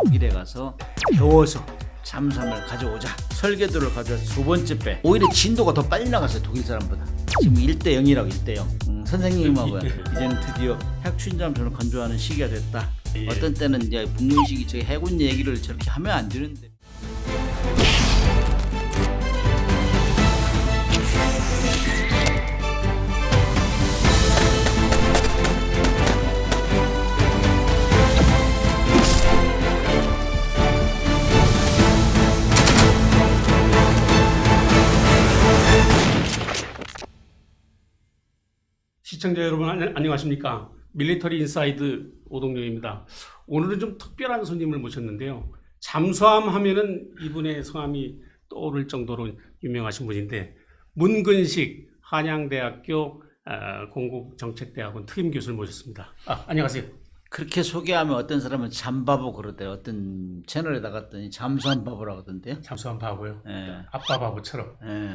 독일에 가서 배워서 잠수함을 가져오자. 설계도를 가져와서 두 번째 배. 오히려 진도가 더 빨리 나갔어요, 독일 사람보다. 지금 1대0이라고 1대0. 선생님하고 이제는 드디어 핵추진 잠수함을 건조하는 시기가 됐다. 어떤 때는 이제 북문식이 저희 해군 얘기를 저렇게 하면 안 되는데. 시청자 여러분 안녕하십니까? 밀리터리 인사이드 오동료입니다. 오늘은 좀 특별한 손님을 모셨는데요. 잠수함 하면은 이분의 성함이 떠오를 정도로 유명하신 분인데, 문근식 한양대학교 공국정책대학원 특임 교수를 모셨습니다. 안녕하세요. 그렇게 소개하면 어떤 사람은 잠바보 그러대요. 어떤 채널에 나갔더니 잠수함 바보라고 하던데요. 잠수함 바보요? 예. 아빠 바보처럼. 예.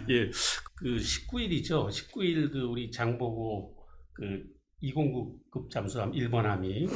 예. 그 19일이죠. 19일 그 우리 장보고 그 209급 잠수함 1번함이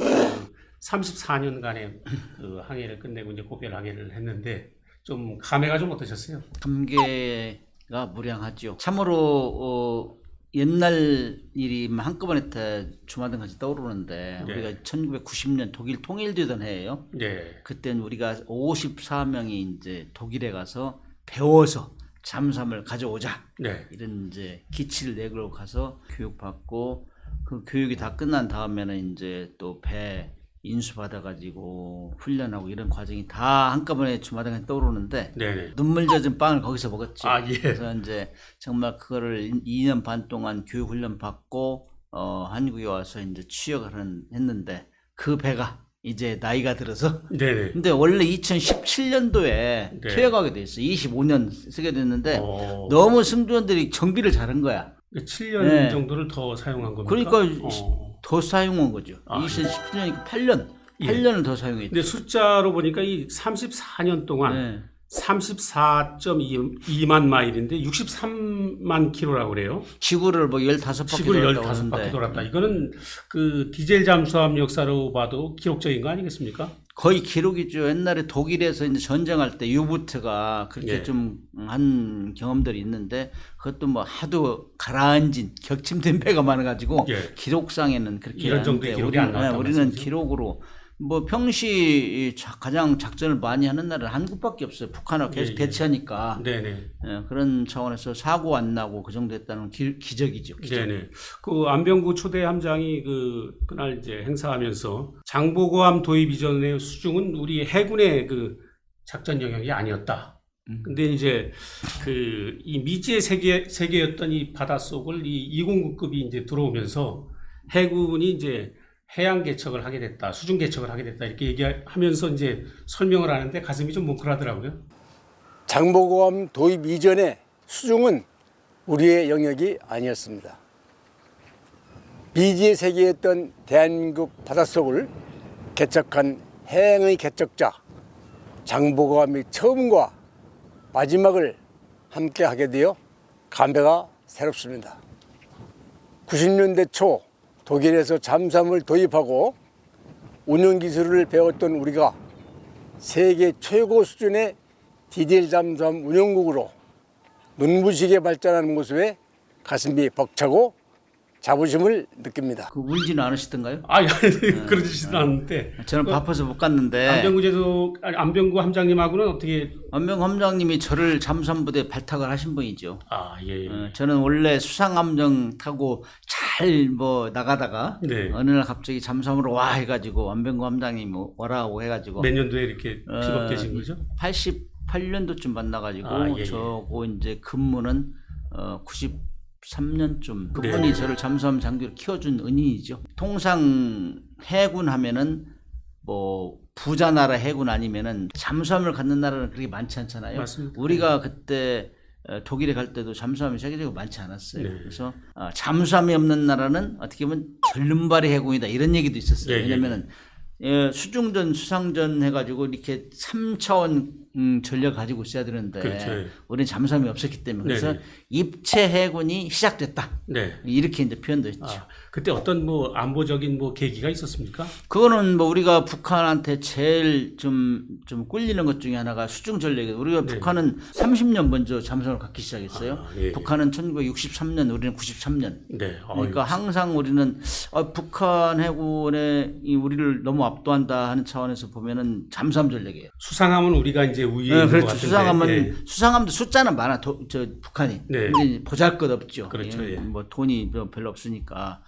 34년간의 그 항해를 끝내고 이제 고별 항해를 했는데, 좀 감회가 좀 어떠셨어요? 감개가 무량하죠. 참으로 옛날 일이 한꺼번에 다 주마등같이 떠오르는데, 네. 우리가 1990년 독일 통일되던 해예요. 네. 그때는 우리가 54명이 이제 독일에 가서 배워서 잠수함을 가져오자. 네. 이런 이제 기치를 내걸고 가서 교육받고, 그 교육이 다 끝난 다음에는 이제 또 배 인수받아가지고 훈련하고 이런 과정이 다 한꺼번에 주마등에 떠오르는데, 네. 눈물 젖은 빵을 거기서 먹었죠. 예. 그래서 이제 정말 그거를 2년 반 동안 교육 훈련 받고 한국에 와서 이제 취역을 했는데, 그 배가 이제 나이가 들어서, 네네. 근데 원래 2017년도에 네. 퇴역하게 돼 있어. 25년 쓰게 됐는데 어, 너무 승조원들이 정비를 잘한 거야. 7년 네. 정도를 더 사용한 겁니까? 그러니까 더 사용한 거죠. 아, 2017년이니까 8년. 예. 8년을 더 사용했죠. 근데 숫자로 보니까 이 34년 동안 네. 34.2만 마일인데 63만 킬로라고 그래요. 지구를 뭐 15바퀴 지구를 돌았다고 15바퀴 하는데 돌았다. 이거는 그 디젤 잠수함 역사로 봐도 기록적인 거 아니겠습니까? 거의 기록이죠. 옛날에 독일에서 이제 전쟁할 때 유보트가 그렇게 예. 좀 한 경험들이 있는데, 그것도 뭐 하도 가라앉은 격침된 배가 많아가지고 예. 기록상에는 그렇게 이런 정도의 하는데, 기록이 안 나왔단 우리는 말씀이죠? 기록으로 뭐 평시 가장 작전을 많이 하는 나라는 한국밖에 없어요. 북한하고 계속 예. 대치하니까. 네네. 예, 그런 차원에서 사고 안 나고 그 정도 했다는 기적이죠. 기적. 네네. 그 안병구 초대 함장이 그날 이제 행사하면서 장보고함 도입 이전의 수중은 우리 해군의 그 작전 영역이 아니었다. 근데 이제 이 미지의 세계였던 이 바닷속을 이 209급이 이제 들어오면서 해군이 이제 해양 개척을 하게 됐다, 수중 개척을 하게 됐다, 이렇게 얘기하면서 이제 설명을 하는데 가슴이 좀 뭉클하더라고요. 장보고함 도입 이전에 수중은 우리의 영역이 아니었습니다. 미지의 세계였던 대한민국 바닷속을 개척한 해양의 개척자 장보고함이 처음과 마지막을 함께 하게 되어 감회가 새롭습니다. 90년대 초 독일에서 잠수함을 도입하고 운영 기술을 배웠던 우리가 세계 최고 수준의 디젤 잠수함 운영국으로 눈부시게 발전하는 모습에 가슴이 벅차고 자부심을 느낍니다. 그 울지는 않으시던가요? 그러지는 않는데. 저는 바빠서 못 갔는데, 안병구 함장님하고는 어떻게? 안병구 함장님이 저를 잠수함부대에 발탁을 하신 분이죠. 예. 저는 원래 수상함정 타고 잘 뭐 나가다가 네. 어느 날 갑자기 잠수함으로 와 해가지고 안병구 함장님 오라고 해가지고 몇 년도에 이렇게 픽업되신 거죠? 88년도쯤 만나가지고 예. 저거 이제 근무는 93년쯤 그분이 네. 저를 잠수함 장교로 키워준 은인이죠. 통상 해군 하면은 뭐 부자 나라 해군 아니면은 잠수함을 갖는 나라는 그렇게 많지 않잖아요. 맞습니다. 우리가 그때 독일에 갈 때도 잠수함이 세계적으로 많지 않았어요. 네. 그래서 잠수함이 없는 나라는 어떻게 보면 절름발이 해군이다, 이런 얘기도 있었어요. 예. 왜냐면은 수중전, 수상전 해가지고 이렇게 3차원 전략을 가지고 있어야 되는데 그렇죠. 우리는 잠수함이 없었기 때문에 그래서 네네. 입체 해군이 시작됐다. 네. 이렇게 이제 표현도 했죠. 그때 어떤 뭐 안보적인 뭐 계기가 있었습니까? 그거는 뭐 우리가 북한한테 제일 좀 꿀리는 것 중에 하나가 수중 전략이에요. 우리가 네. 북한은 30년 먼저 잠수함을 갖기 시작했어요. 예. 북한은 1963년, 우리는 93년. 네. 그러니까 항상 우리는 북한 해군에 우리를 너무 압도한다 하는 차원에서 보면은 잠수함 전략이에요. 수상하면 우리가 이제 우위에 있는 것 그렇죠. 같은데. 수상하면 예. 수상함도 숫자는 많아. 북한이. 네. 근데 보잘것없죠. 그렇죠. 예. 뭐 돈이 별로 없으니까.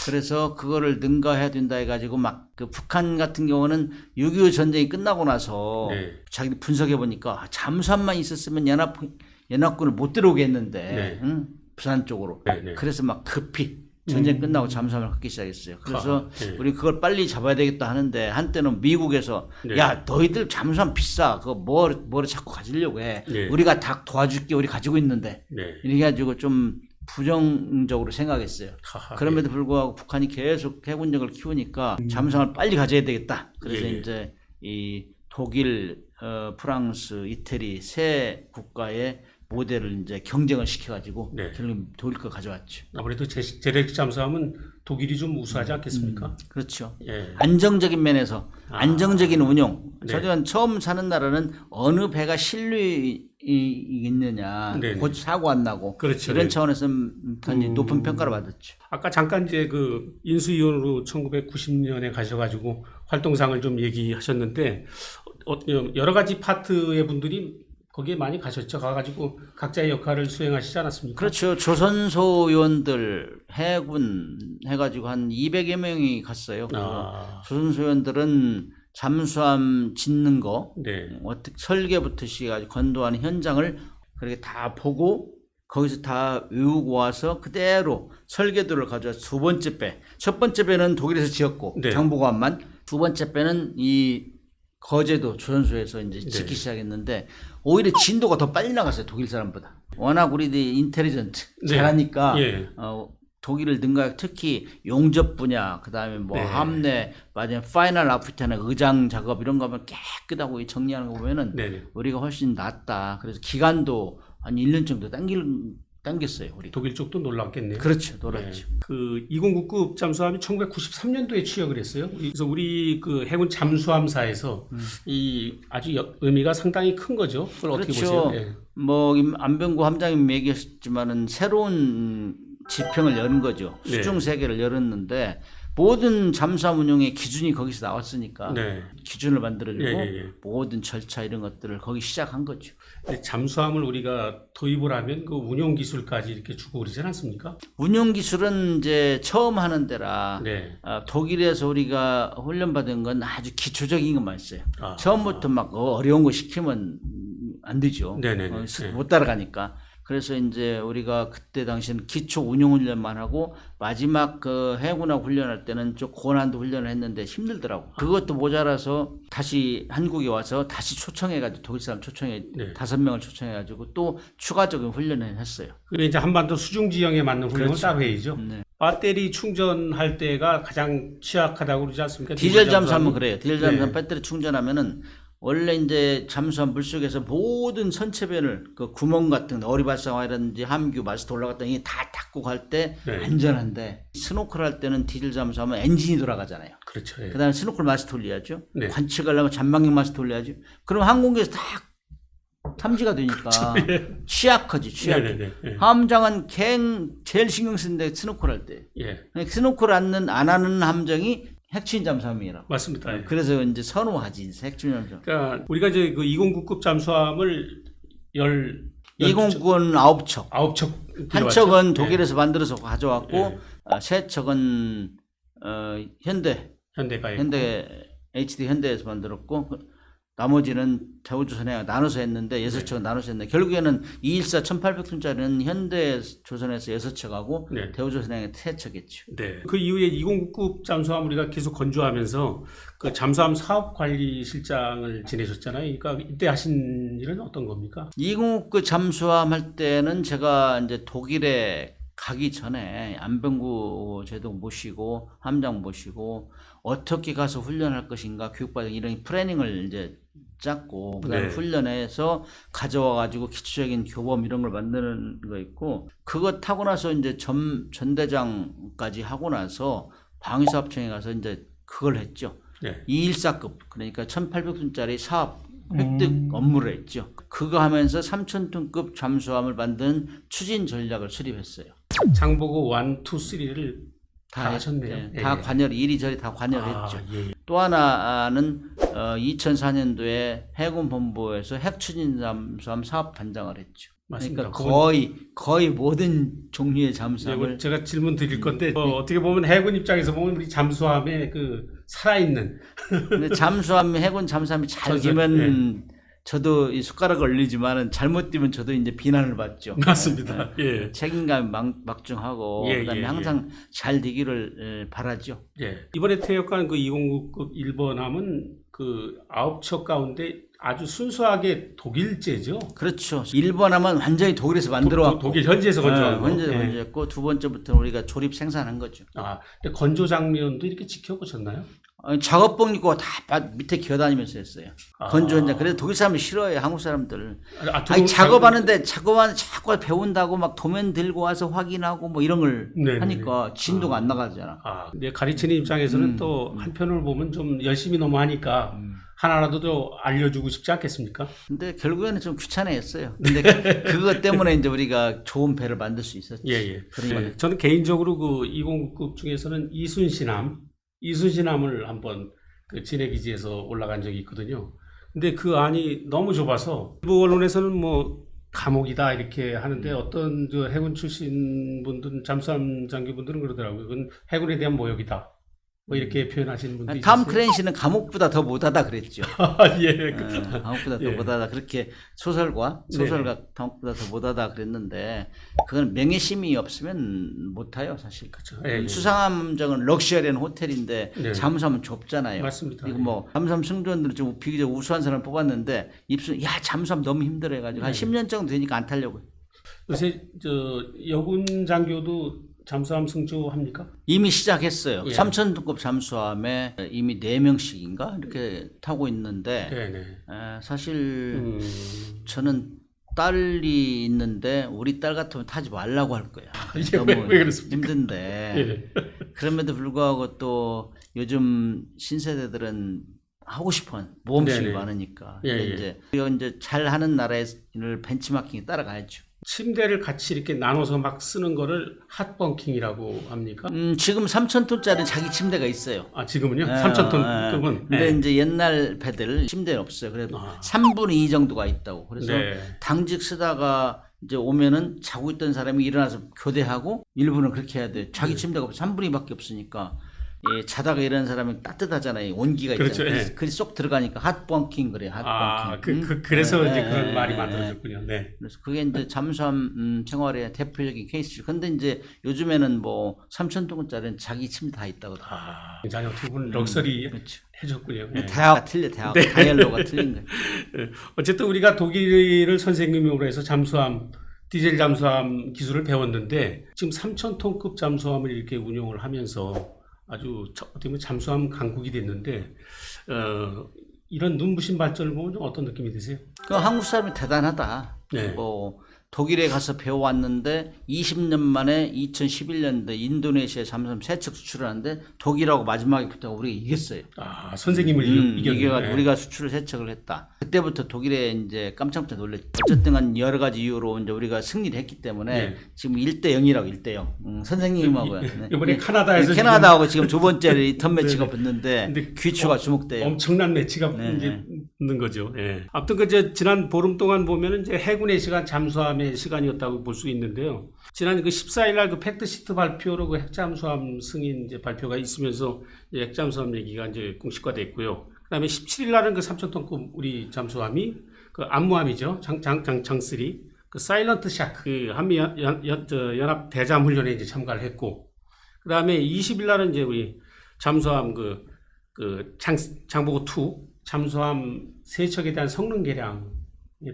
그래서 그거를 능가해야 된다 해가지고 막 그 북한 같은 경우는 6.25 전쟁이 끝나고 나서 네. 자기 분석해 보니까 잠수함만 있었으면 연합군을 못 들어오게 했는데 네. 응? 부산 쪽으로. 네. 그래서 막 급히 전쟁 끝나고 잠수함을 갖기 시작했어요. 그래서 네. 우리 그걸 빨리 잡아야 되겠다 하는데 한때는 미국에서 네. 야 너희들 잠수함 비싸 그거 뭐를 자꾸 가지려고 해. 네. 우리가 다 도와줄게 우리 가지고 있는데 네. 이렇게 해가지고 좀 부정적으로 생각했어요. 하하, 그럼에도 불구하고 북한이 계속 해군력을 키우니까 잠수함을 빨리 가져야 되겠다. 그래서 예. 이제 이 독일, 프랑스, 이태리 세 국가의 모델을 이제 경쟁을 시켜가지고 네. 결국 독일 거 가져왔죠. 아무래도 재래식 잠수함은 독일이 좀 우수하지 않겠습니까? 그렇죠. 예. 안정적인 면에서 안정적인 운용. 네. 저는 처음 사는 나라는 어느 배가 신뢰이 있느냐, 네네. 곧 사고 안 나고 그렇죠. 이런 네. 차원에서 높은 평가를 받았죠. 아까 잠깐 이제 그 인수위원으로 1990년에 가셔가지고 활동상을 좀 얘기하셨는데 여러 가지 파트의 분들이 거기에 많이 가셨죠. 가가지고 각자의 역할을 수행하시지 않았습니까? 그렇죠. 조선소 요원들, 해군 해가지고 한 200여 명이 갔어요. 조선소 요원들은 잠수함 짓는 거, 네. 어떻게 설계부터 시작해가지고 건도하는 현장을 그렇게 다 보고 거기서 다 외우고 와서 그대로 설계도를 가져와서 두 번째 배, 첫 번째 배는 독일에서 지었고 네. 장보고함만, 두 번째 배는 이 거제도 조선소에서 이제 짓기 네. 시작했는데 오히려 진도가 더 빨리 나갔어요. 독일 사람보다. 워낙 우리들이 인텔리전트 네. 잘하니까 예. 독일을 능가하고 특히 용접 분야, 그다음에 뭐 네. 함내, 마지막 파이널 아프터나 의장 작업 이런 거 하면 깨끗하고 정리하는 거 보면은 네네. 우리가 훨씬 낫다. 그래서 기간도 한 1년 정도 당겼어요. 우리. 독일 쪽도 놀랐겠네요. 그렇죠. 놀았죠. 그 2099급 잠수함이 1993년도에 취역을 했어요. 그래서 우리 그 해군 잠수함사에서 이 아주 의미가 상당히 큰 거죠. 그걸 어떻게 그렇죠. 보세요? 예. 뭐 안병구 함장님 얘기하셨지만은 새로운 지평을 여는 거죠. 네. 수중 세계를 열었는데 모든 잠수함 운용의 기준이 거기서 나왔으니까 네. 기준을 만들어주고 예. 모든 절차 이런 것들을 거기 시작한 거죠. 근데 잠수함을 우리가 도입을 하면 그 운용 기술까지 이렇게 주고 그러지 않습니까? 운용 기술은 이제 처음 하는 데라 네. 독일에서 우리가 훈련받은 건 아주 기초적인 것만 있어요. 아. 처음부터 막 어려운 거 시키면 안 되죠. 네네네. 못 따라가니까. 그래서 이제 우리가 그때 당시에는 기초 운용 훈련만 하고 마지막 그 해군하고 훈련할 때는 좀 고난도 훈련을 했는데 힘들더라고. 그것도 모자라서 다시 한국에 와서 다시 초청해가지고 독일 사람 초청해 네. 5명을 초청해가지고 또 추가적인 훈련을 했어요. 그리고 이제 한반도 수중 지형에 맞는 훈련을 그렇죠. 따로 해야죠. 네. 배터리 충전할 때가 가장 취약하다고 그러지 않습니까? 디젤 잠수함은 그래요. 디젤 잠수함 네. 배터리 충전하면은 원래 이제 잠수함 물속에서 모든 선체변을 그 구멍 같은 어리발상화라든지 함규 마스터 올라갔던 게 다 닫고 갈 때 네. 안전한데 스노클 할 때는 디젤 잠수함은 엔진이 돌아가잖아요. 그렇죠. 예. 그다음에 스노클 마스터 돌려야죠. 네. 관측하려면 잔망경 마스터 돌려야죠. 그럼 항공기에서 다 탐지가 되니까 취약하지 취약해. 네네네. 예. 함장은 제일 신경 쓰는데 스노클 할 때. 예. 스노클 안 하는 함정이 핵추진 잠수함이라고. 맞습니다. 예. 그래서 이제 선호하지 핵추진 잠수함. 그러니까 우리가 이제 그 209급 잠수함을 209은 9척. 9척 한 척은 독일에서 만들어서 가져왔고 예. 세 척은 현대 HD 현대에서 만들었고 나머지는 대우조선해양 나눠서 했는데 6척은 나눠서 했는데 결국에는 214 1800톤짜리는 현대조선에서 6척하고 네. 대우조선해양에 3척했죠. 네. 그 이후에 209급 잠수함 우리가 계속 건조하면서 그 잠수함 사업관리실장을 지내셨잖아요. 그러니까 이때 하신 일은 어떤 겁니까? 209 잠수함 할 때는 제가 이제 독일에 가기 전에 안병구 제독 모시고 함장 모시고 어떻게 가서 훈련할 것인가 교육받은 이런 플래닝을 이제 짰고 그다음에 네. 훈련해서 가져와 가지고 기초적인 교범 이런 걸 만드는 거 있고 그거 타고 나서 이제 전대장까지 하고 나서 방위사업청에 가서 이제 그걸 했죠. 네. 214급 그러니까 1,800톤짜리 사업 획득 업무를 했죠. 그거 하면서 3,000톤급 잠수함을 만드는 추진 전략을 수립했어요. 장보고 1, 2, 3를 다 하셨네요. 예, 예, 다 예. 관여를 이리저리 다 관여했죠. 예. 또 하나는 2004년도에 해군본부에서 핵추진 잠수함 사업 단장을 했죠. 맞습니다. 그러니까 거의 모든 종류의 네, 잠수함을 제가 질문 드릴 건데 어떻게 보면 해군 입장에서 보면 우리 잠수함의 그 살아있는 근데 잠수함 해군 잠수함이 잘 전설, 되면 저도 이 숟가락을 올리지만은 잘못 되면 저도 이제 비난을 받죠. 맞습니다. 예. 책임감 막중하고 예, 그다음에 예, 항상 잘 되기를 바라죠. 예. 이번에 퇴역한 그 209급 1번함은 그 9척 가운데 아주 순수하게 독일제죠. 그렇죠. 1번 하면 완전히 독일에서 만들어 왔고 독일 현지에서 건조한 거. 현지에서 예. 건조했고 두 번째부터는 우리가 조립 생산한 거죠. 아, 근데 건조 장면도 이렇게 지켜보셨나요? 작업복 입고 다 밑에 기어다니면서 했어요. 아. 건조 현장. 그래서 독일 사람이 싫어해요. 한국 사람들. 아, 아니 작업하는데 자꾸 배운다고 막 도면 들고 와서 확인하고 뭐 이런 걸 네네네. 하니까 진도가 안 나가잖아. 아, 근데 가르치는 입장에서는 또 한편을 보면 좀 열심히 너무 하니까 하나라도 더 알려주고 싶지 않겠습니까? 근데 결국에는 좀 귀찮아했어요. 근데 그것 때문에 이제 우리가 좋은 배를 만들 수 있었지. 예. 그런 거. 예. 저는 개인적으로 그 209급 중에서는 이순신함을 한번 그 진해기지에서 올라간 적이 있거든요. 근데 그 안이 너무 좁아서 일부 언론에서는 뭐 감옥이다 이렇게 하는데 어떤 저 해군 출신 분들은 잠수함 장교분들은 그러더라고요. 그건 해군에 대한 모욕이다. 뭐 이렇게 표현하시는 분들이 탐 있었어요. 크랜시는 감옥보다 더 못하다 그랬죠. 예. 감옥보다 더 예. 못하다 그렇게 소설가 감옥보다 더 못하다 그랬는데 그건 명예심이 없으면 못해요 사실. 그렇죠. 예. 수상함정은 럭셔리한 호텔인데 네. 잠수함은 좁잖아요. 맞습니다. 그리고 뭐 잠수함 승조원들은 좀 비교적 우수한 사람 뽑았는데 야 잠수함 너무 힘들어해가지고 한 네. 10년 정도 되니까 안 타려고. 요새 저 여군 장교도 잠수함 승조합니까? 이미 시작했어요. 예. 3,000톤급 잠수함에 이미 4명씩인가 이렇게 타고 있는데 네네. 사실 저는 딸이 있는데 우리 딸 같으면 타지 말라고 할 거야. 이게 너무 왜 그렇습니까? 힘든데 예. 그럼에도 불구하고 또 요즘 신세대들은 하고 싶은 모험심이 네네. 많으니까 예, 근데 예. 이제 이거 이제 잘하는 나라의 벤치마킹에 따라가야죠. 침대를 같이 이렇게 나눠서 막 쓰는 거를 핫벙킹이라고 합니까? 지금 3,000톤짜리 자기 침대가 있어요. 아, 지금은요? 예, 3,000톤급은? 근데 이제 옛날 배들 침대는 없어요. 그래도 아. 3분의 2 정도가 있다고. 그래서 네. 당직 쓰다가 이제 오면은 자고 있던 사람이 일어나서 교대하고 일부는 그렇게 해야 돼. 자기 침대가 3분의 2밖에 없으니까. 예, 자다가 일어나는 사람이 따뜻하잖아요. 온기가 그렇죠, 있잖아요. 예. 그래서 쏙 들어가니까 핫벙킹 그래요. 핫벙킹. 아, 그래서 예, 이제 예, 그런 예, 말이 예. 만들어졌군요. 네. 그래서 그게 이제 잠수함 생활의 대표적인 케이스죠. 근데 이제 요즘에는 뭐 3,000톤짜리는 자기 침대 다 있다고. 아, 자녀 두 분 럭셔리 그렇죠. 해줬군요. 네. 대화가 틀려, 다이얼로가 틀린 거예요. 예. 어쨌든 우리가 독일을 선생님으로 해서 잠수함, 디젤 잠수함 기술을 배웠는데 지금 3,000톤급 잠수함을 이렇게 운용을 하면서 아주 어떻게 보면 잠수함 강국이 됐는데 이런 눈부신 발전을 보면 좀 어떤 느낌이 드세요? 그 한국 사람이 대단하다. 네. 뭐 독일에 가서 배워왔는데 20년 만에 2011년도에 인도네시아 잠수함 3척 수출하는데 독일하고 마지막에 붙다가 우리가 이겼어요. 아, 선생님을 이겨가지고 이겼네요. 우리가 수출을 3척을 했다. 그때부터 독일에 이제 깜짝깜짝 놀랐죠. 어쨌든 간 여러 가지 이유로 이제 우리가 승리를 했기 때문에 네. 지금 1대 0이라고 1대 0. 선생님하고요. 네. 이번에 카나다에서 캐나다하고 지금 두 번째 리턴 매치가 네, 네. 붙는데 근데 귀추가 주목돼요. 엄청난 매치가 네, 이제 붙는 거죠. 예. 아무튼 그 지난 보름 동안 보면은 이제 해군의 시간, 잠수함의 시간이었다고 볼 수 있는데요. 지난 그 14일 날 그 팩트 시트 발표로 그 핵잠수함 승인 이제 발표가 있으면서 이제 핵잠수함 얘기가 이제 공식화됐고요. 그다음에 17일 날은 그 3,000톤급 우리 잠수함이 그 암무함이죠. 장쓰리 그 사일런트 샤크 그 한미 연합 대잠 훈련에 이제 참가를 했고, 그다음에 20일 날은 이제 우리 잠수함 장보고 2 잠수함 3척에 대한 성능 개량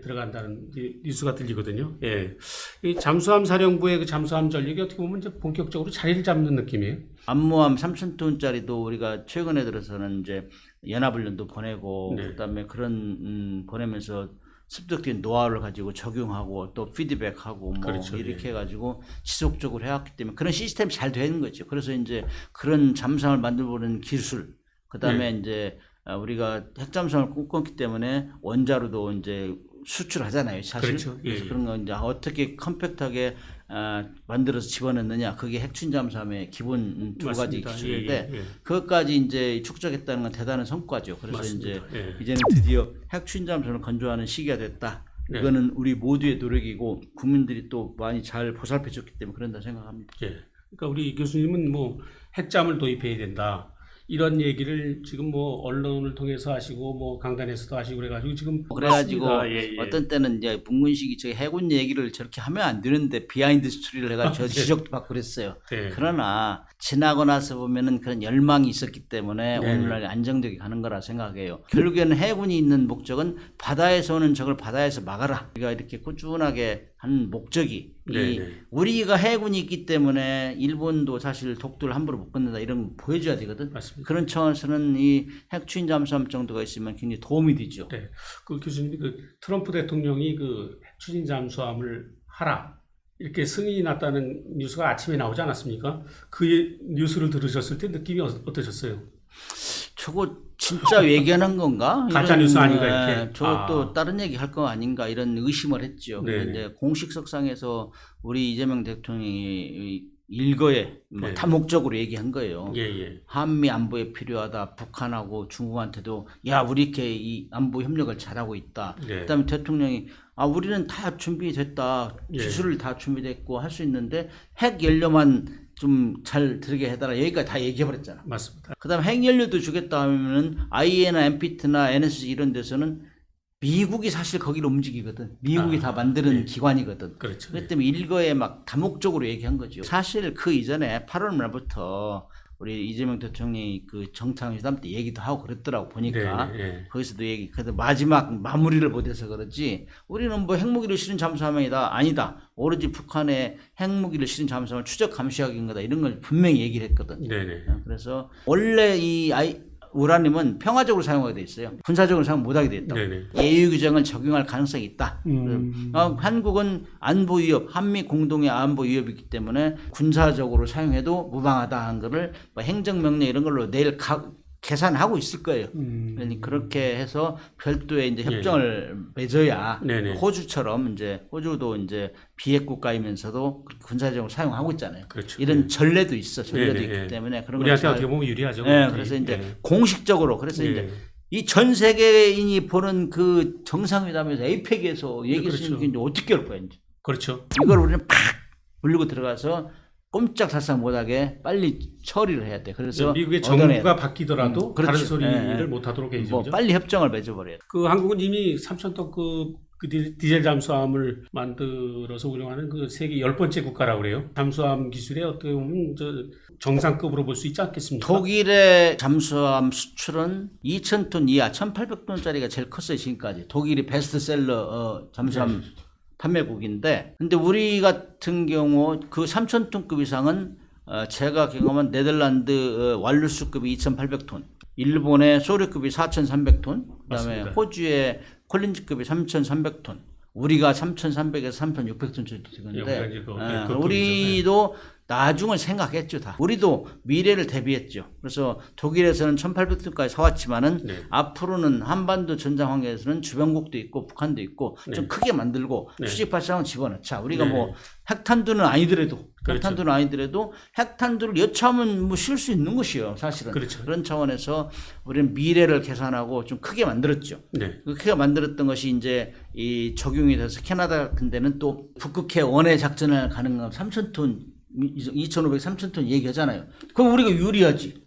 들어간다는 뉴스가 들리거든요. 예. 이 잠수함 사령부의 그 잠수함 전력이 어떻게 보면 이제 본격적으로 자리를 잡는 느낌이에요. 암모함 3,000톤짜리도 우리가 최근에 들어서는 이제 연합훈련도 보내고 네. 그다음에 그런 보내면서 습득된 노하우를 가지고 적용하고 또 피드백하고 뭐 그렇죠. 이렇게 해가지고 지속적으로 해왔기 때문에 그런 시스템이 잘 되는 거죠. 그래서 이제 그런 잠수함을 만들어보는 기술, 그다음에 이제 우리가 핵잠수함을 꿈꿨기 때문에 원자로도 이제 수출하잖아요, 사실. 그렇죠. 예, 그래서 예. 그런 거 이제 어떻게 컴팩트하게 만들어서 집어넣느냐, 그게 핵추진 잠수함의 기본 두 가지 맞습니다. 기술인데 예, 예, 예. 그것까지 이제 축적했다는 건 대단한 성과죠. 그래서 맞습니다. 이제 예. 이제는 드디어 핵추진 잠수함을 건조하는 시기가 됐다. 네. 이거는 우리 모두의 노력이고 국민들이 또 많이 잘 보살펴줬기 때문에 그런다 생각합니다. 예. 그러니까 우리 교수님은 뭐 핵잠을 도입해야 된다. 이런 얘기를 지금 뭐 언론을 통해서 하시고 뭐 강단에서도 하시고 그래가지고 지금 그래가지고 맞습니다. 예, 예. 어떤 때는 이제 문근식이 저 해군 얘기를 저렇게 하면 안 되는데 비하인드 스토리를 해가지고 저 지적도 받고 그랬어요. 네. 그러나 지나고 나서 보면은 그런 열망이 있었기 때문에 네. 오늘날 안정되게 가는 거라 생각해요. 결국에는 해군이 있는 목적은 바다에서 오는 적을 바다에서 막아라. 우리가 이렇게 꾸준하게 하는 목적이 네, 이 네. 우리가 해군이 있기 때문에 일본도 사실 독도를 함부로 못 건넌다 이런 거 보여줘야 되거든. 맞습니다. 그런 차원에서는 이 핵추진 잠수함 정도가 있으면 굉장히 도움이 되죠. 네. 그 교수님이 그 트럼프 대통령이 그 핵추진 잠수함을 하라 이렇게 승인이 났다는 뉴스가 아침에 나오지 않았습니까? 그 뉴스를 들으셨을 때 느낌이 어떠셨어요? 저거 진짜 얘기하는 건가? 가짜 뉴스 아닌가 이렇게? 저또 다른 얘기 할 거 아닌가 이런 의심을 했죠. 네네. 근데 이제 공식 석상에서 우리 이재명 대통령이 일거에 뭐 네. 다목적으로 얘기한 거예요. 예, 예. 한미 안보에 필요하다. 북한하고 중국한테도 야 우리 이렇게 이 안보 협력을 잘하고 있다. 네. 그다음에 대통령이 우리는 다 준비됐다. 예. 기술을 다 준비됐고 할 수 있는데 핵 연료만 좀 잘 들게 해달라. 여기까지 다 얘기해버렸잖아. 맞습니다. 그다음 핵연료도 주겠다 하면은 IEA나 NPT나 NSC 이런 데서는 미국이 사실 거기를 움직이거든. 미국이 다 만드는 네. 기관이거든. 그렇죠. 그렇기 때문에 일거에 막 다목적으로 얘기한 거죠. 사실 그 이전에 8월 말부터 우리 이재명 대통령이 그 정상회담 때 얘기도 하고 그랬더라고 보니까 네, 네. 거기서도 얘기. 그래도 마지막 마무리를 못해서 그렇지. 우리는 뭐 핵무기를 실은 잠수함이다 아니다. 오로지 북한의 핵무기를 실은 잠수함을 추적 감시하기인 거다. 이런 걸 분명히 얘기를 했거든. 네, 네. 그래서 원래 이 우라늄은 평화적으로 사용하게 돼 있어요. 군사적으로 사용 못하게 돼 있다. 네네. 예유 규정을 적용할 가능성이 있다. 한국은 안보 위협, 한미 공동의 안보 위협이기 때문에 군사적으로 사용해도 무방하다 한 거를 뭐 행정명령 이런 걸로 내일 계산하고 있을 거예요. 그러니 그렇게 해서 별도의 이제 협정을 맺어야 네네. 호주처럼 이제 호주도 이제 비핵 국가이면서도 군사적으로 사용하고 있잖아요. 그렇죠. 이런 전례도 있어. 전례도 네네. 있기 때문에 그런 우리한테 걸 어떻게 보면 유리하죠. 네, 그래서 이제 네. 공식적으로 그래서 네. 이제 이 전 세계인이 보는 그 정상회담에서 에이펙에서 얘기했으면 그렇죠. 이제 어떻게 할 거야 이제. 그렇죠. 이걸 우리는 팍 물리고 들어가서 꼼짝달싹 못하게 빨리 처리를 해야 돼. 그래서 미국의 얻어내야 정부가 돼. 바뀌더라도 그렇죠. 다른 소리를 예, 예. 못하도록 해야죠. 뭐 그죠? 빨리 협정을 맺어버려야 돼. 그 한국은 이미 3,000톤급 그 디젤 잠수함을 만들어서 운영하는 그 세계 10번째 국가라고 그래요. 잠수함 기술에 어떻게 보면 저 정상급으로 볼 수 있지 않겠습니까? 독일의 잠수함 수출은 2,000톤 이하, 1,800톤짜리가 제일 컸어요 지금까지. 독일이 베스트셀러 잠수함 판매국인데, 근데 우리 같은 경우 그 3,000톤급 이상은 제가 경험한 네덜란드 왈루스급이 2,800톤, 일본의 소류급이 4,300톤, 그다음에 맞습니다. 호주의 콜린즈급이 3,300톤, 우리가 3,300에서 3,600톤 정도 되는데, 우리도 나중을 생각했죠 다. 우리도 미래를 대비했죠. 그래서 독일에서는 1,800톤까지 사왔지만은 네. 앞으로는 한반도 전장 환경에서는 주변국도 있고 북한도 있고 네. 좀 크게 만들고 네. 수직 발사장을 집어넣자. 우리가 네. 뭐 핵탄두는 아니더라도 그렇죠. 핵탄두는 아니더라도 핵탄두를 여차하면 뭐 쉴 수 있는 것이요 사실은. 그렇죠. 그런 차원에서 우리는 미래를 계산하고 좀 크게 만들었죠. 네. 그 크게 만들었던 것이 이제 이 적용이 돼서 캐나다 같은 데는 또 북극해 원해 작전을 가는 건 3,000톤 2,500, 3,000톤 얘기하잖아요. 그럼 우리가 유리하지.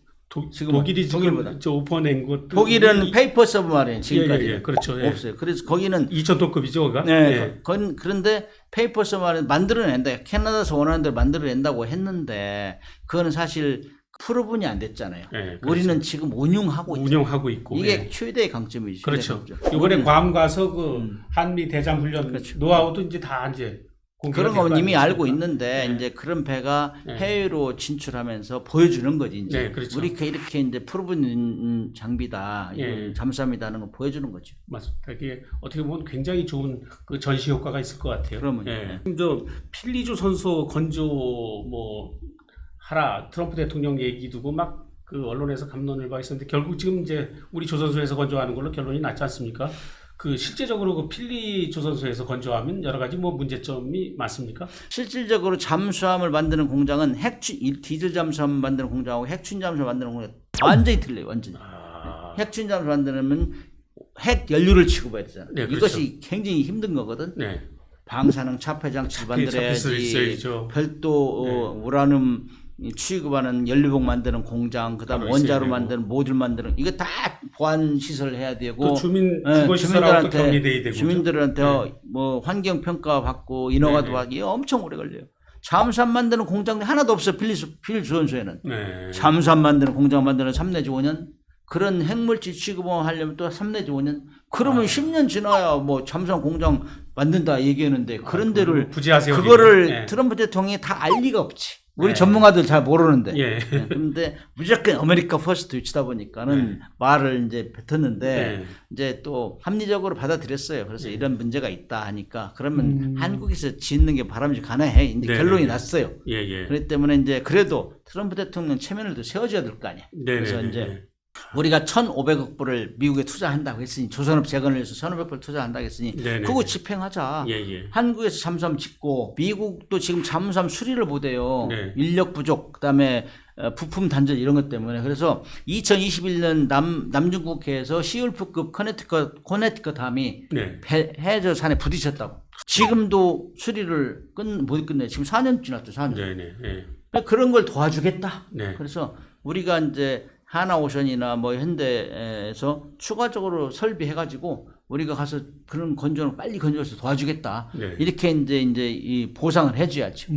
지금 독일이 독일보다. 지금 저 오퍼낸 것 독일은 페이퍼 서브마린 지금까지 예, 그렇죠. 예. 없어요. 그래서 거기는 2,000톤급이죠, 그가? 네, 그런데 페이퍼 서브마린 만들어낸다. 캐나다에서 원하는 대로 만들어낸다고 했는데 그거는 사실 풀어분이 안 됐잖아요. 네, 그렇죠. 우리는 지금 운용하고 있고 이게 이게 최대의 강점이죠. 그렇죠. 최대의 강점. 이번에 우리는 괌 가서 그 한미 대잠 훈련 그렇죠. 노하우도 이제 다 이제 공개가 그런 될 건 거 이미 아니겠습니까? 알고 있는데 네. 이제 그런 배가 네. 해외로 진출하면서 보여주는 거지 이제. 네, 그렇죠. 우리가 이렇게 이제 풀어분 장비다, 예. 잠수함이다는 걸 보여주는 거죠. 맞습니다. 이게 어떻게 보면 굉장히 좋은 그 전시 효과가 있을 것 같아요. 그러면요. 예. 지금 저 필리조 선수 건조 뭐 하라 트럼프 대통령 얘기 두고 막 그 언론에서 갑론을박 했었는데 결국 지금 이제 우리 조선소에서 건조하는 걸로 결론이 났지 않습니까? 그 실제적으로 그 필리 조선소에서 건조하면 여러 가지 뭐 문제점이 많습니까? 실질적으로 잠수함을 만드는 공장은 디젤 잠수함 만드는 공장하고 핵추진 잠수함 만드는 공장 완전히 틀려요. 완전히. 핵추진 잠수함 만드려면 핵 연료를 취급해야 되잖아요. 네, 그렇죠. 이것이 굉장히 힘든 거거든. 네. 방사능 차폐 장치를 만들어야지. 있어야죠. 별도 우라늄 취급하는 연료봉 만드는 공장, 그다음 바로 원자로 있어야 만드는 모듈 만드는 이거 다 보안 시설 해야 되고 또 주민 주거 시설하고 또 격리돼야 되고 주민들한테 뭐 환경 평가 받고 인허가도 받고 이거 엄청 오래 걸려요. 잠수함 만드는 공장이 하나도 없어 필리조선소에는. 네. 잠수함 만드는 공장 만드는 3 내지 5년. 그런 핵물질 취급하려면 또 3 내지 5년. 그러면 10년 지나야 뭐 잠수함 공장 만든다 얘기하는데 그런 데를 부지하세요. 그거를 네. 트럼프 대통령이 다 알 리가 없지. 우리 네. 전문가들 잘 모르는데. 예. 그런데 무조건 아메리카 퍼스트 위치다 보니까는 네. 말을 이제 뱉었는데 네. 이제 또 합리적으로 받아들였어요. 그래서 이런 문제가 있다 하니까 그러면 한국에서 짓는 게 바람직하네. 이제 네, 결론이 네. 났어요. 예, 예. 그렇기 때문에 이제 그래도 트럼프 대통령 체면을 또 세워줘야 될 거 아니야. 네, 그래서 네, 이제 네. 우리가 1,500억 불을 미국에 투자한다고 했으니 조선업 재건을 위해서 1,500불 투자한다고 했으니 네네. 그거 집행하자. 예, 예. 한국에서 잠수함 짓고 미국도 지금 잠수함 수리를 못해요. 네. 인력 부족, 그다음에 부품 단절 이런 것 때문에. 그래서 2021년 남중국해에서 시울프급 코네티컷함이 네. 해저 산에 부딪혔다고. 지금도 수리를 못 끝내. 지금 4년 지났죠. 4년. 네, 네. 예. 그런 걸 도와주겠다. 네. 그래서 우리가 이제 하나오션이나 뭐 현대에서 추가적으로 설비해가지고 우리가 가서 그런 건조를 빨리 건조해서 도와주겠다. 네. 이렇게 이제 이 보상을 해줘야죠.